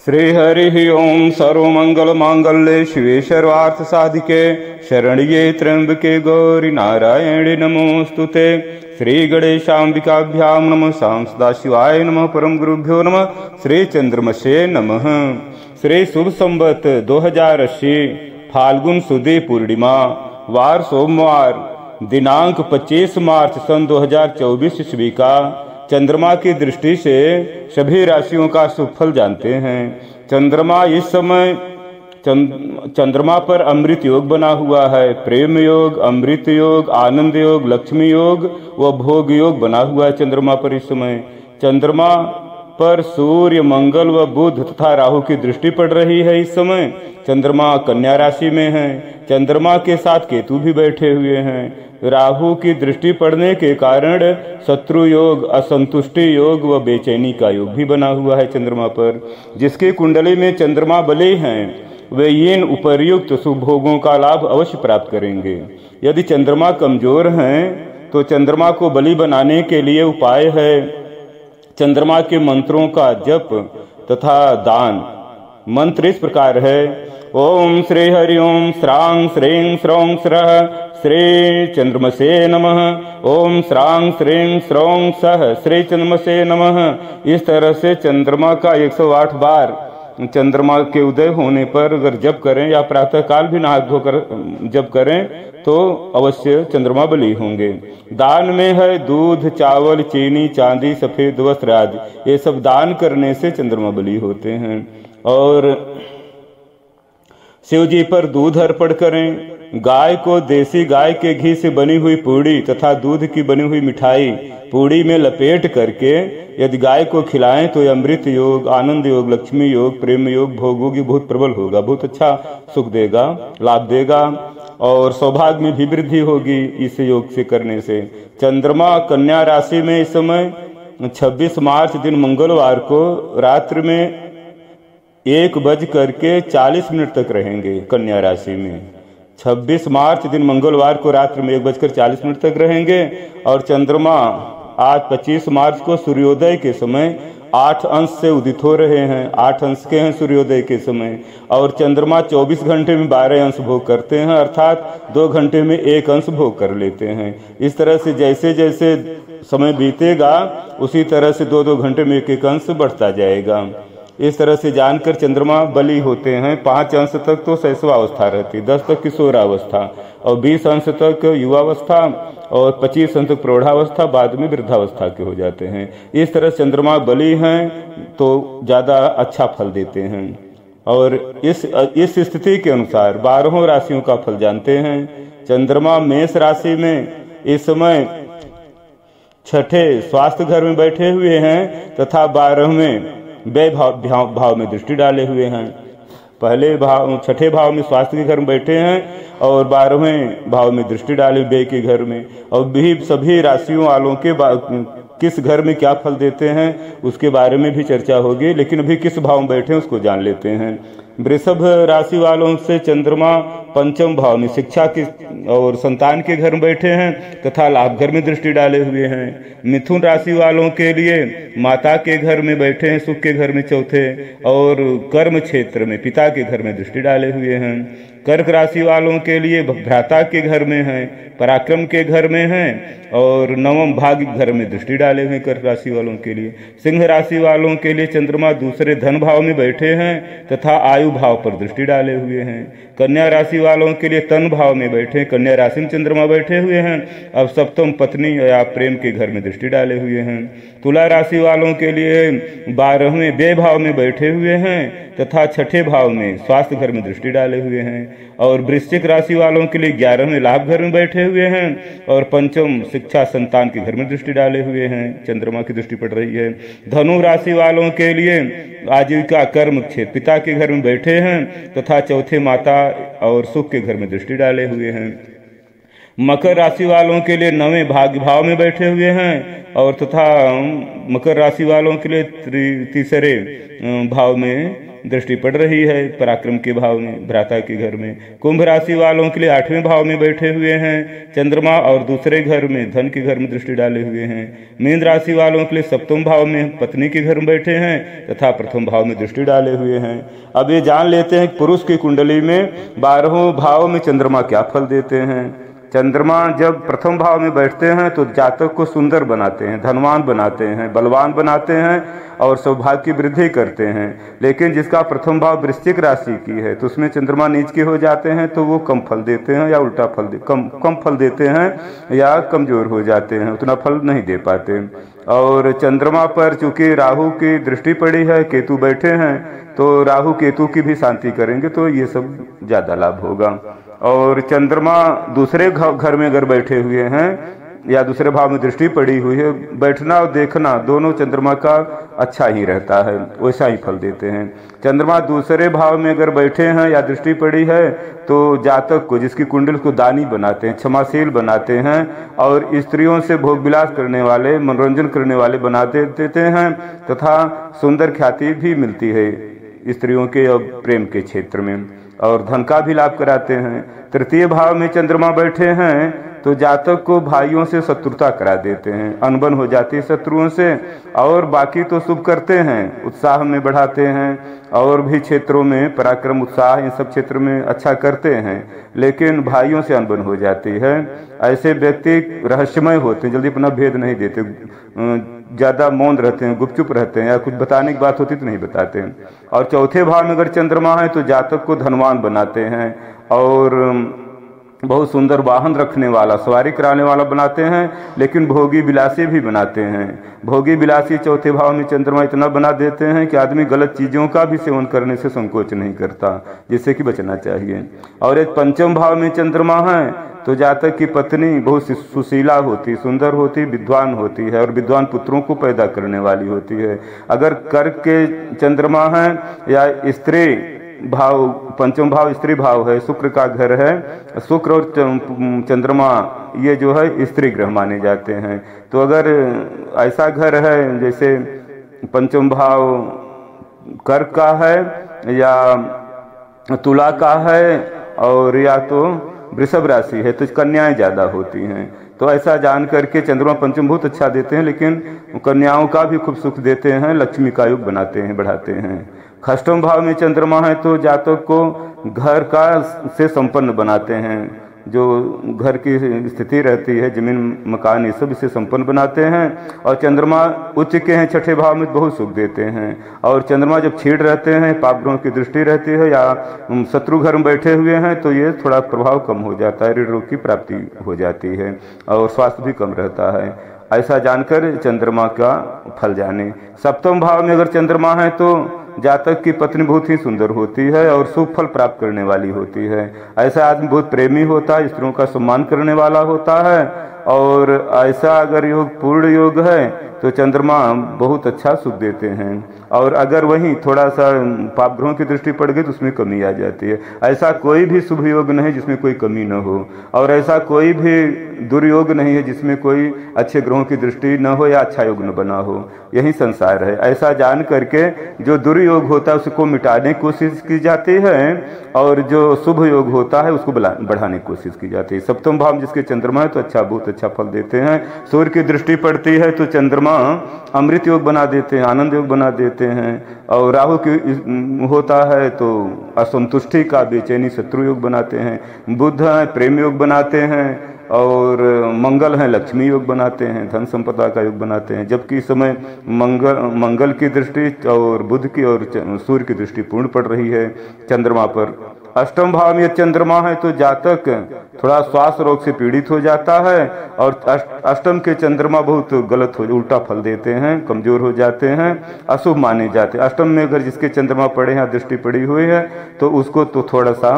श्रीहरि ओम सर्वमंगल मांगल्ये शिवे सर्वार्थ साधिके शरण्ये त्र्यंबके गौरी नारायणे नमोस्तुते। श्री गणेशांबिकाभ्यां नमः। शाम सदाशिवाय नमः। परम गुरुभ्यो नमः। श्री चंद्रमसे नमः। श्री शुभ संवत 2080 फाल्गुन सुदी पूर्णिमा वार सोमवार दिनांक 25 मार्च सन 2024 ईस्वी का चंद्रमा की दृष्टि से सभी राशियों का शुभ फल जानते हैं। चंद्रमा इस समय चंद्रमा पर अमृत योग बना हुआ है। प्रेम योग, अमृत योग, आनंद योग, लक्ष्मी योग व भोग योग बना हुआ है चंद्रमा पर इस समय। चंद्रमा पर सूर्य, मंगल व बुध तथा राहु की दृष्टि पड़ रही है इस समय। चंद्रमा कन्या राशि में है। चंद्रमा के साथ केतु भी बैठे हुए हैं। राहु की दृष्टि पड़ने के कारण शत्रु योग, असंतुष्टि योग व बेचैनी का योग भी बना हुआ है चंद्रमा पर। जिसकी कुंडली में चंद्रमा बली हैं वे इन उपर्युक्त शुभ भोगों का लाभ अवश्य प्राप्त करेंगे। यदि चंद्रमा कमजोर हैं तो चंद्रमा को बली बनाने के लिए उपाय है चंद्रमा के मंत्रों का जप तथा दान। मंत्र इस प्रकार है। ओम श्री हरि ओम श्रांग श्रीं श्रौं स्रः श्री चंद्रमसे नमः। ओम श्रांग श्रीं श्रौं सः श्री चंद्रमसे नमः। इस तरह से चंद्रमा का 108 बार चंद्रमा के उदय होने पर अगर जप करें या प्रातः काल भी नहा धोकर जप करें तो अवश्य चंद्रमा बली होंगे। दान में है दूध, चावल, चीनी, चांदी, सफेद वस्त्र आदि। ये सब दान करने से चंद्रमा बली होते हैं। और शिव जी पर दूध अर्पण करें। गाय को देसी गाय के घी से बनी हुई पूड़ी तथा दूध की बनी हुई मिठाई पूड़ी में लपेट करके यदि गाय को खिलाएं तो अमृत योग, आनंद योग, लक्ष्मी योग, प्रेम योग, भोगों की बहुत प्रबल होगा। बहुत अच्छा सुख देगा, लाभ देगा और सौभाग्य में भी वृद्धि होगी इस योग से करने से। चंद्रमा कन्या राशि में इस समय 26 मार्च दिन मंगलवार को रात्रि में 1:40 तक रहेंगे कन्या राशि में। 26 मार्च दिन मंगलवार को रात्रि में 1:40 तक रहेंगे। और चंद्रमा आज 25 मार्च को सूर्योदय के समय 8 अंश से उदित हो रहे हैं। 8 अंश के हैं सूर्योदय के समय। और चंद्रमा 24 घंटे में 12 अंश भोग करते हैं, अर्थात 2 घंटे में 1 अंश भोग कर लेते हैं। इस तरह से जैसे जैसे समय बीतेगा उसी तरह से 2-2 घंटे में 1-1 अंश बढ़ता जाएगा। इस तरह से जानकर चंद्रमा बली होते हैं। 5 अंश तक तो शैशवावस्था रहती, 10 तक किशोरावस्था और 20 अंश तक युवावस्था और 25 अंश तक प्रौढ़ावस्था, बाद में वृद्धावस्था के हो जाते हैं। इस तरह चंद्रमा बली हैं तो ज़्यादा अच्छा फल देते हैं। और इस स्थिति के अनुसार 12 राशियों का फल जानते हैं। चंद्रमा मेष राशि में इस समय 6ठे स्वास्थ्य घर में बैठे हुए हैं तथा 12वें व्यय भाव में दृष्टि डाले हुए हैं। पहले भाव 6ठे भाव में स्वास्थ्य के घर में बैठे हैं और 12वें भाव में दृष्टि डाले व्यय के घर में। और भी सभी राशियों वालों के किस घर में क्या फल देते हैं उसके बारे में भी चर्चा होगी, लेकिन अभी किस भाव में बैठे हैं उसको जान लेते हैं। वृषभ राशि वालों से चंद्रमा 5वें भाव में शिक्षा के और संतान के घर में बैठे हैं तथा लाभ घर में दृष्टि डाले हुए हैं। मिथुन राशि वालों के लिए माता के घर में बैठे हैं, सुख के घर में 4थे और कर्म क्षेत्र में पिता के घर में दृष्टि डाले हुए हैं। कर्क राशि वालों के लिए भ्राता के घर में हैं, पराक्रम के घर में हैं और 9वें भाग्य घर में दृष्टि डाले हुए कर्क राशि वालों के लिए। सिंह राशि वालों के लिए चंद्रमा दूसरे धन भाव में बैठे हैं तथा आयु भाव पर दृष्टि डाले हुए हैं। कन्या राशि वालों के लिए तन भाव में बैठे, कन्या राशि में चंद्रमा बैठे हुए हैं। अब 7वें पत्नी या प्रेम के घर में दृष्टि डाले हुए हैं। तुला राशि वालों के लिए 12वें व्यय भाव में बैठे हुए हैं तथा 6ठे भाव में स्वास्थ्य घर में दृष्टि डाले हुए हैं। और वृश्चिक राशि वालों के लिए 11वें लाभ घर में बैठे हुए हैं और 5वें शिक्षा संतान के घर में दृष्टि डाले हुए हैं। चंद्रमा की दृष्टि पड़ रही है। धनु राशि वालों के लिए आजीविका कर्म क्षेत्र पिता के घर में बैठे हैं तथा 4थे माता और सुख के घर में दृष्टि डाले हुए हैं। मकर राशि वालों के लिए 9वें भाग्य भाव में बैठे हुए हैं और तथा मकर राशि वालों के लिए तीसरे भाव में दृष्टि पड़ रही है पराक्रम के भाव में, भ्राता के घर में। कुंभ राशि वालों के लिए 8वें भाव में बैठे हुए हैं चंद्रमा और दूसरे घर में धन के घर में दृष्टि डाले हुए हैं। मीन राशि वालों के लिए 7वें भाव में पत्नी के घर में बैठे हैं तथा प्रथम भाव में दृष्टि डाले हुए हैं। अब ये जान लेते हैं पुरुष की कुंडली में 12वें भाव में चंद्रमा क्या फल देते हैं। चंद्रमा जब प्रथम भाव में बैठते हैं तो जातक को सुंदर बनाते हैं, धनवान बनाते हैं, बलवान बनाते हैं और सौभाग्य की वृद्धि करते हैं। लेकिन जिसका प्रथम भाव वृश्चिक राशि की है तो उसमें चंद्रमा नीच के हो जाते हैं तो वो कम फल देते हैं या उल्टा फल कम फल देते हैं या कमजोर हो जाते हैं, उतना फल नहीं दे पाते। और चंद्रमा पर चूंकि राहु की दृष्टि पड़ी है, केतु बैठे हैं, तो राहु केतु की भी शांति करेंगे तो ये सब ज्यादा लाभ होगा। और चंद्रमा दूसरे घर में अगर बैठे हुए हैं या दूसरे भाव में दृष्टि पड़ी हुई है, बैठना और देखना दोनों चंद्रमा का अच्छा ही रहता है, वैसा ही फल देते हैं। चंद्रमा दूसरे भाव में अगर बैठे हैं या दृष्टि पड़ी है तो जातक को, जिसकी कुंडल को दानी बनाते हैं, क्षमाशील बनाते हैं और स्त्रियों से भोग विलास करने वाले, मनोरंजन करने वाले बना देते हैं तथा सुंदर ख्याति भी मिलती है स्त्रियों के और प्रेम के क्षेत्र में, और धन का भी लाभ कराते हैं। तृतीय भाव में चंद्रमा बैठे हैं तो जातक को भाइयों से शत्रुता करा देते हैं, अनबन हो जाती है शत्रुओं से। और बाकी तो शुभ करते हैं, उत्साह में बढ़ाते हैं और भी क्षेत्रों में पराक्रम, उत्साह, इन सब क्षेत्र में अच्छा करते हैं, लेकिन भाइयों से अनबन हो जाती है। ऐसे व्यक्ति रहस्यमय होते हैं, जल्दी अपना भेद नहीं देते, ज़्यादा मौन रहते हैं, गुपचुप रहते हैं, या कुछ बताने की बात होती तो नहीं बताते हैं। और चौथे भाव में अगर चंद्रमा है तो जातक को धनवान बनाते हैं और बहुत सुंदर वाहन रखने वाला, सवारी कराने वाला बनाते हैं, लेकिन भोगी विलासी भी बनाते हैं। भोगी विलासी चौथे भाव में चंद्रमा इतना बना देते हैं कि आदमी गलत चीज़ों का भी सेवन करने से संकोच नहीं करता, जिससे कि बचना चाहिए। और एक पंचम भाव में चंद्रमा है तो जातक की पत्नी बहुत सुशीला होती, सुंदर होती, विद्वान होती है और विद्वान पुत्रों को पैदा करने वाली होती है। अगर कर्क के चंद्रमा है या स्त्री भाव, पंचम भाव स्त्री भाव है, शुक्र का घर है, शुक्र और चंद्रमा ये जो है स्त्री ग्रह माने जाते हैं। तो अगर ऐसा घर है जैसे पंचम भाव कर्क का है या तुला का है और या तो वृषभ राशि है तो कन्याएं ज्यादा होती हैं। तो ऐसा जान करके चंद्रमा पंचम बहुत अच्छा देते हैं, लेकिन कन्याओं का भी खूब सुख देते हैं, लक्ष्मी का योग बनाते हैं, बढ़ाते हैं। अष्टम भाव में चंद्रमा है तो जातक को घर का से संपन्न बनाते हैं, जो घर की स्थिति रहती है, जमीन मकान, ये सब इसे संपन्न बनाते हैं। और चंद्रमा उच्च के हैं, छठे भाव में बहुत सुख देते हैं। और चंद्रमा जब छीड़ रहते हैं, पाप ग्रहों की दृष्टि रहती है या शत्रु घर में बैठे हुए हैं तो ये थोड़ा प्रभाव कम हो जाता है, ऋण रोग की प्राप्ति हो जाती है और स्वास्थ्य भी कम रहता है। ऐसा जानकर चंद्रमा का फल जाने। सप्तम भाव में अगर चंद्रमा है तो जातक की पत्नी बहुत ही सुंदर होती है और शुभ फल प्राप्त करने वाली होती है। ऐसा आदमी बहुत प्रेमी होता है, स्त्रियों का सम्मान करने वाला होता है। और ऐसा अगर योग पूर्ण योग है तो चंद्रमा बहुत अच्छा सुख देते हैं। और अगर वहीं थोड़ा सा पाप ग्रहों की दृष्टि पड़ गई तो उसमें कमी आ जाती है। ऐसा कोई भी शुभ योग नहीं जिसमें कोई कमी न हो, और ऐसा कोई भी दुर्योग नहीं है जिसमें कोई अच्छे ग्रहों की दृष्टि न हो या अच्छा योग न बना हो। यही संसार है। ऐसा जान करके जो दुर्योग होता है उसको मिटाने की कोशिश की जाती है और जो शुभ योग होता है उसको बढ़ाने की कोशिश की जाती है। सप्तम भाव जिसके चंद्रमा है तो अच्छा, बहुत अच्छा फल देते हैं। सूर्य की दृष्टि पड़ती है तो चंद्रमा अमृत योग बना देते हैं, आनंद योग बना देते हैं। और राहु की होता है तो असंतुष्टि का, बेचैनी, शत्रु योग बनाते हैं। बुध है प्रेम योग बनाते हैं और मंगल है लक्ष्मी योग बनाते हैं, धन संपदा का योग बनाते हैं। जबकि इस समय मंगल की दृष्टि और बुध की और सूर्य की दृष्टि पूर्ण पड़ रही है चंद्रमा पर। अष्टम भाव में चंद्रमा है तो जातक थोड़ा श्वास रोग से पीड़ित हो जाता है और अष्टम के चंद्रमा बहुत गलत हो, उल्टा फल देते हैं, कमजोर हो जाते हैं, अशुभ माने जाते हैं। अष्टम में अगर जिसके चंद्रमा पड़े हैं, दृष्टि पड़ी हुई है तो उसको तो थोड़ा सा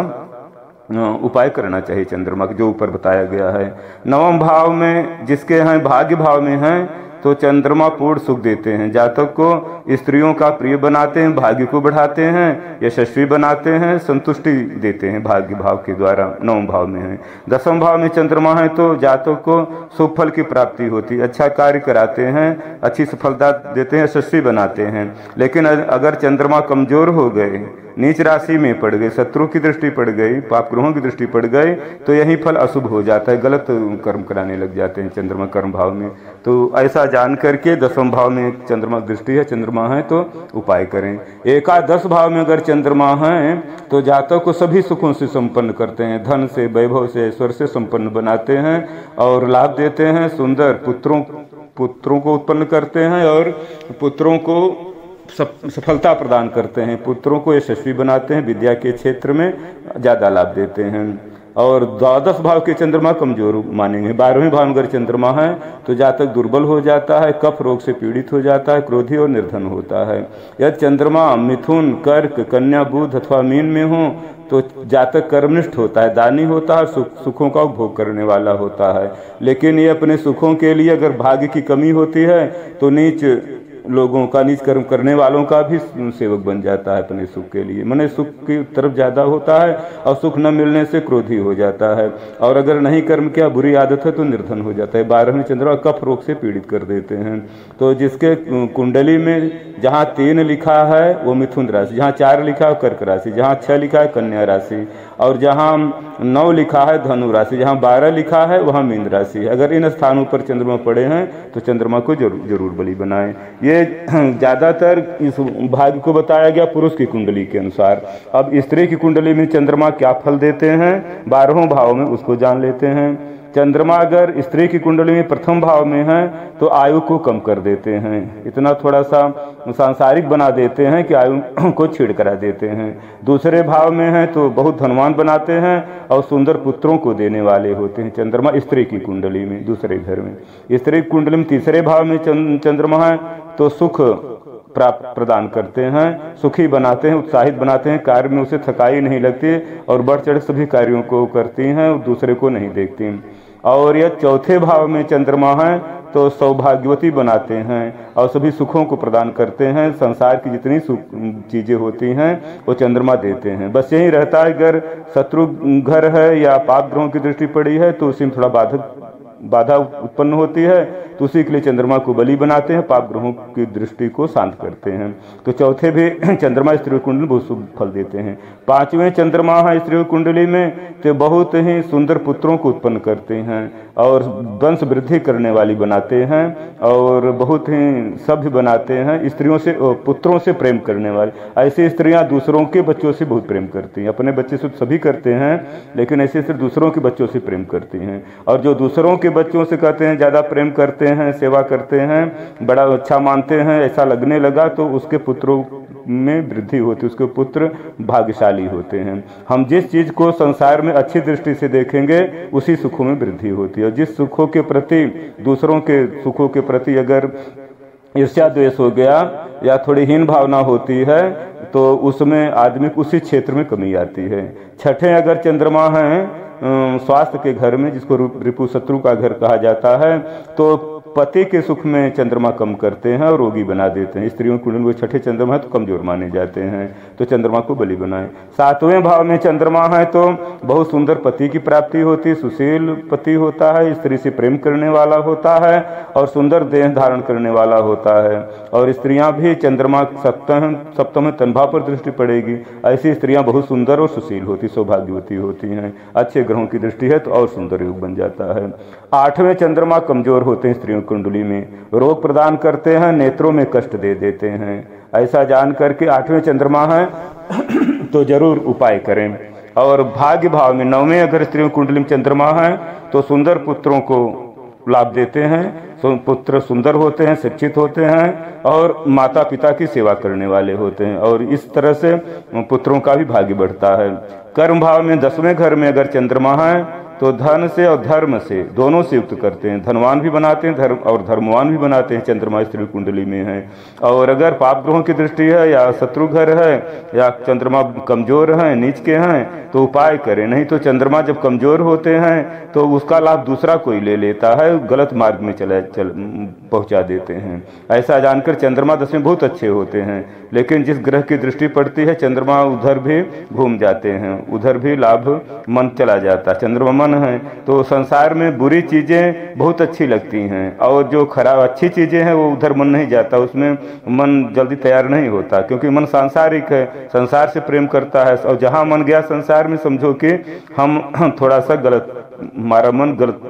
उपाय करना चाहिए चंद्रमा जो ऊपर बताया गया है। नवम भाव में जिसके हैं, भाग्य भाव में हैं तो चंद्रमा पूर्ण सुख देते हैं। जातक को स्त्रियों का प्रिय बनाते हैं, भाग्य को बढ़ाते हैं, यशस्वी बनाते हैं, संतुष्टि देते हैं भाग्य भाव के द्वारा। 9वें भाव में है। 10वें भाव में चंद्रमा है तो जातक को शुभ फल की प्राप्ति होती, अच्छा कार्य कराते हैं, अच्छी सफलता देते हैं, यशस्वी बनाते हैं। लेकिन अगर चंद्रमा कमजोर हो गए, नीच राशि में पड़ गए, शत्रु की दृष्टि पड़ गई, पाप ग्रहों की दृष्टि पड़ गई, तो यही फल अशुभ हो जाता है, गलत कर्म कराने लग जाते हैं चंद्रमा कर्म भाव में। तो ऐसा जान करके 10वें भाव में चंद्रमा दृष्टि है, चंद्रमा है तो उपाय करें। एकादश भाव में अगर चंद्रमा है तो जातक को सभी सुखों से संपन्न करते हैं, धन से, वैभव से, ऐश्वर्य से संपन्न बनाते हैं और लाभ देते हैं, सुंदर पुत्रों को उत्पन्न करते हैं और पुत्रों को सफलता प्रदान करते हैं, पुत्रों को यशस्वी बनाते हैं, विद्या के क्षेत्र में ज़्यादा लाभ देते हैं। और 12 भाव के चंद्रमा कमजोर मानेंगे। 12वें भाव में अगर चंद्रमा है तो जातक दुर्बल हो जाता है, कफ रोग से पीड़ित हो जाता है, क्रोधी और निर्धन होता है। यदि चंद्रमा मिथुन, कर्क, कन्या, बुध अथवा मीन में हो तो जातक कर्मनिष्ठ होता है, दानी होता है, सुखों का उपभोग करने वाला होता है। लेकिन ये अपने सुखों के लिए अगर भाग्य की कमी होती है तो नीच लोगों का, नीच कर्म करने वालों का भी सेवक बन जाता है अपने सुख के लिए। माने सुख की तरफ ज़्यादा होता है और सुख न मिलने से क्रोधी हो जाता है, और अगर नहीं कर्म किया, बुरी आदत है तो निर्धन हो जाता है। 12वें चंद्रमा कफ रोग से पीड़ित कर देते हैं। तो जिसके कुंडली में जहाँ 3 लिखा है वो मिथुन राशि, जहाँ 4 लिखा है कर्क राशि, जहाँ 6 लिखा है कन्या राशि, और जहाँ 9 लिखा है धनु राशि, जहाँ 12 लिखा है वहाँ मीन राशि। अगर इन स्थानों पर चंद्रमा पड़े हैं तो चंद्रमा को जरूर बलि बनाएं। ये ज़्यादातर इस भाग्य को बताया गया पुरुष की कुंडली के अनुसार। अब स्त्री की कुंडली में चंद्रमा क्या फल देते हैं 12वें भाव में, उसको जान लेते हैं। चंद्रमा अगर स्त्री की कुंडली में प्रथम भाव में है तो आयु को कम कर देते हैं, इतना थोड़ा सा सांसारिक बना देते हैं कि आयु को छीड़ करा देते हैं। दूसरे भाव में है तो बहुत धनवान बनाते हैं और सुंदर पुत्रों को देने वाले होते हैं चंद्रमा स्त्री की कुंडली में, दूसरे घर में। स्त्री की कुंडली में तीसरे भाव में चंद्रमा है तो सुख प्राप्त प्रदान करते हैं, सुखी बनाते हैं, उत्साहित बनाते हैं, कार्य में उसे थकाई नहीं लगती और बढ़ चढ़ सभी कार्यों को करती हैं और दूसरे को नहीं देखती। और यह चौथे भाव में चंद्रमा है तो सौभाग्यवती बनाते हैं और सभी सुखों को प्रदान करते हैं। संसार की जितनी चीज़ें होती हैं वो चंद्रमा देते हैं। बस यही रहता है अगर शत्रु घर है या पाप ग्रहों की दृष्टि पड़ी है तो उसी में थोड़ा बाधा उत्पन्न होती है, तो उसी के लिए चंद्रमा को बलि बनाते हैं, पाप ग्रहों की दृष्टि को शांत करते हैं। तो चौथे भी चंद्रमा स्त्री कुंडली बहुत शुभ फल देते हैं। 5वें चंद्रमा है स्त्री कुंडली में तो बहुत ही सुंदर पुत्रों को उत्पन्न करते हैं और वंश वृद्धि करने वाली बनाते हैं और बहुत ही सभ्य बनाते हैं। स्त्रियों से, पुत्रों से प्रेम करने वाली ऐसी स्त्रियां दूसरों के बच्चों से बहुत प्रेम करती हैं। अपने बच्चे से सभी करते हैं लेकिन ऐसे स्त्री दूसरों के बच्चों से प्रेम करती हैं, और जो दूसरों के बच्चों से कहते हैं ज़्यादा प्रेम करते हैं, सेवा करते हैं, बड़ा अच्छा मानते हैं, ऐसा लगने लगा तो उसके पुत्रों में वृद्धि होती है, उसके पुत्र भाग्यशाली होते हैं। हम जिस चीज़ को संसार में अच्छी दृष्टि से देखेंगे उसी सुखों में वृद्धि होती है, और जिस सुखों के प्रति, दूसरों के सुखों के प्रति अगर ईर्ष्या द्वेष हो गया या थोड़ी हीन भावना होती है तो उसमें आदमी को उसी क्षेत्र में कमी आती है। छठे अगर चंद्रमा है स्वास्थ्य के घर में, जिसको रिपु शत्रु का घर कहा जाता है, तो पति के सुख में चंद्रमा कम करते हैं और रोगी बना देते हैं। स्त्रियों कुंडली में छठे चंद्रमा है तो कमजोर माने जाते हैं, तो चंद्रमा को बलि बनाएं। 7वें भाव में चंद्रमा है तो बहुत सुंदर पति की प्राप्ति होती है, सुशील पति होता है, स्त्री से प्रेम करने वाला होता है और सुंदर देह धारण करने वाला होता है। और स्त्रियां भी चंद्रमा सप्तम तन भाव पर दृष्टि पड़ेगी, ऐसी स्त्रियां बहुत सुंदर और सुशील होती, सौभाग्यवती होती हैं। अच्छे ग्रहों की दृष्टि है तो और सुंदर योग बन जाता है। 8वें चंद्रमा कमजोर होते हैं स्त्रियों कुंडली में, रोग प्रदान करते हैं, नेत्रों में कष्ट दे देते हैं। ऐसा जान करके 8वें चंद्रमा है तो जरूर उपाय करें। और भाग्य भाव में 9वें अगर स्त्रियों कुंडली में चंद्रमा है तो सुंदर पुत्रों को लाभ देते हैं, पुत्र सुंदर होते हैं, शिक्षित होते हैं और माता पिता की सेवा करने वाले होते हैं, और इस तरह से पुत्रों का भी भाग्य बढ़ता है। कर्म भाव में 10वें घर में अगर चंद्रमा है तो धन से और धर्म से दोनों से युक्त करते हैं, धनवान भी बनाते हैं धर्म और धर्मवान भी बनाते हैं। चंद्रमा स्त्री कुंडली में है। और अगर पाप ग्रहों की दृष्टि है या शत्रु घर है या चंद्रमा कमजोर है, नीच के हैं, तो उपाय करें। नहीं तो चंद्रमा जब कमजोर होते हैं तो उसका लाभ दूसरा कोई ले लेता है, गलत मार्ग में पहुंचा देते हैं। ऐसा जानकर चंद्रमा दशा में बहुत अच्छे होते हैं, लेकिन जिस ग्रह की दृष्टि पड़ती है चंद्रमा उधर भी घूम जाते हैं, उधर भी लाभ मन चला जाता है। चंद्रमा मन है तो संसार में बुरी चीजें बहुत अच्छी लगती हैं, और जो खराब अच्छी चीजें हैं वो उधर मन नहीं जाता, उसमें मन जल्दी तैयार नहीं होता, क्योंकि मन सांसारिक है, संसार से प्रेम करता है। और जहां मन गया संसार में, समझो कि हम थोड़ा सा गलत, हमारा मन गलत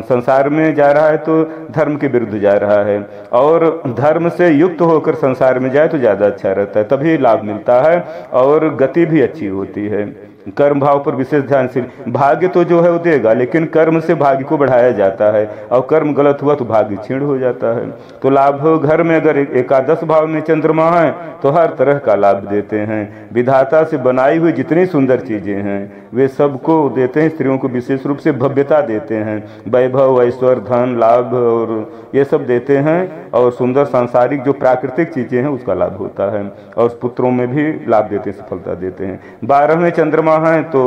संसार में जा रहा है तो धर्म के विरुद्ध जा रहा है। और धर्म से युक्त होकर संसार में जाए तो ज्यादा अच्छा रहता है, तभी लाभ मिलता है और गति भी अच्छी होती है। कर्म भाव पर विशेष ध्यान से, भाग्य तो जो है वो देगा, लेकिन कर्म से भाग्य को बढ़ाया जाता है, और कर्म गलत हुआ तो भाग्य क्षीण हो जाता है। तो लाभ घर में अगर एकादश भाव में चंद्रमा है तो हर तरह का लाभ देते हैं। विधाता से बनाई हुई जितनी सुंदर चीजें हैं वे सबको देते हैं, स्त्रियों को विशेष रूप से भव्यता देते हैं, वैभव, ऐश्वर्य, धन, लाभ और ये सब देते हैं। और सुंदर सांसारिक जो प्राकृतिक चीजें हैं उसका लाभ होता है, और पुत्रों में भी लाभ देते हैं, सफलता देते हैं। 12 में चंद्रमा हैं तो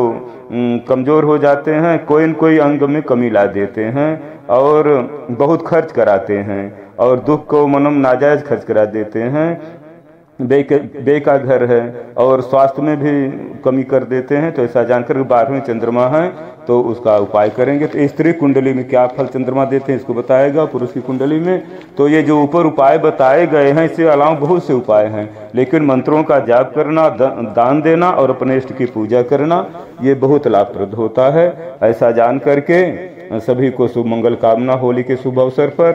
कमजोर हो जाते हैं, कोई न कोई अंग में कमी ला देते हैं और बहुत खर्च कराते हैं, और दुख को मनम नाजायज खर्च करा देते हैं। बे का घर है और स्वास्थ्य में भी कमी कर देते हैं। तो ऐसा जानकर 12वें चंद्रमा है तो उसका उपाय करेंगे। तो स्त्री कुंडली में क्या फल चंद्रमा देते हैं इसको बताएगा। पुरुष की कुंडली में तो ये जो ऊपर उपाय बताए गए हैं, इससे अलावा बहुत से उपाय हैं, लेकिन मंत्रों का जाप करना, दान देना और अपने इष्ट की पूजा करना ये बहुत लाभप्रद होता है। ऐसा जान करके सभी को शुभ मंगल कामना होली के शुभ अवसर पर।